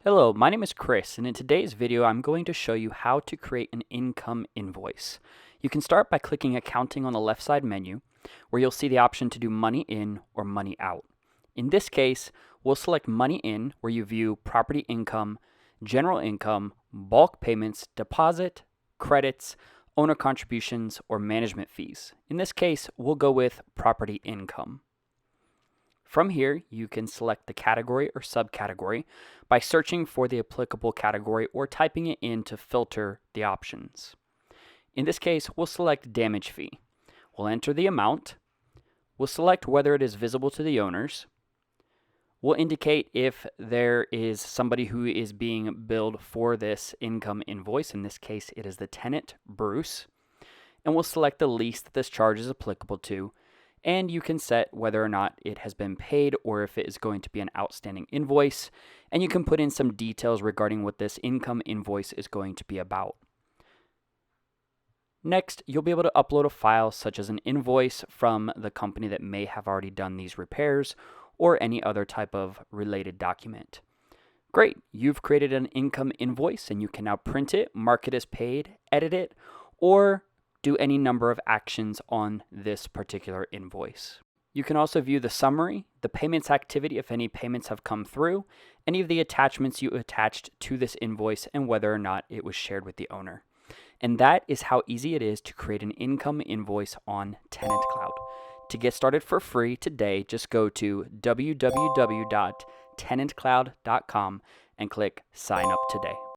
Hello, my name is Chris, and in today's video I'm going to show you how to create an income invoice. You can start by clicking Accounting on the left side menu, where you'll see the option to do money in or money out. In this case, we'll select money in, where you view property income, general income, bulk payments, deposit, credits, owner contributions, or management fees. In this case, we'll go with property income. From here, you can select the category or subcategory by searching for the applicable category or typing it in to filter the options. In this case, we'll select damage fee. We'll enter the amount. We'll select whether it is visible to the owners. We'll indicate if there is somebody who is being billed for this income invoice. In this case, it is the tenant, Bruce. And we'll select the lease that this charge is applicable to. And you can set whether or not it has been paid or if it is going to be an outstanding invoice. And you can put in some details regarding what this income invoice is going to be about. Next, you'll be able to upload a file such as an invoice from the company that may have already done these repairs or any other type of related document. Great, you've created an income invoice and you can now print it, mark it as paid, edit it, or do any number of actions on this particular invoice. You can also view the summary, the payments activity if any payments have come through, any of the attachments you attached to this invoice, and whether or not it was shared with the owner. And that is how easy it is to create an income invoice on TenantCloud. To get started for free today, just go to www.tenantcloud.com and click Sign Up Today.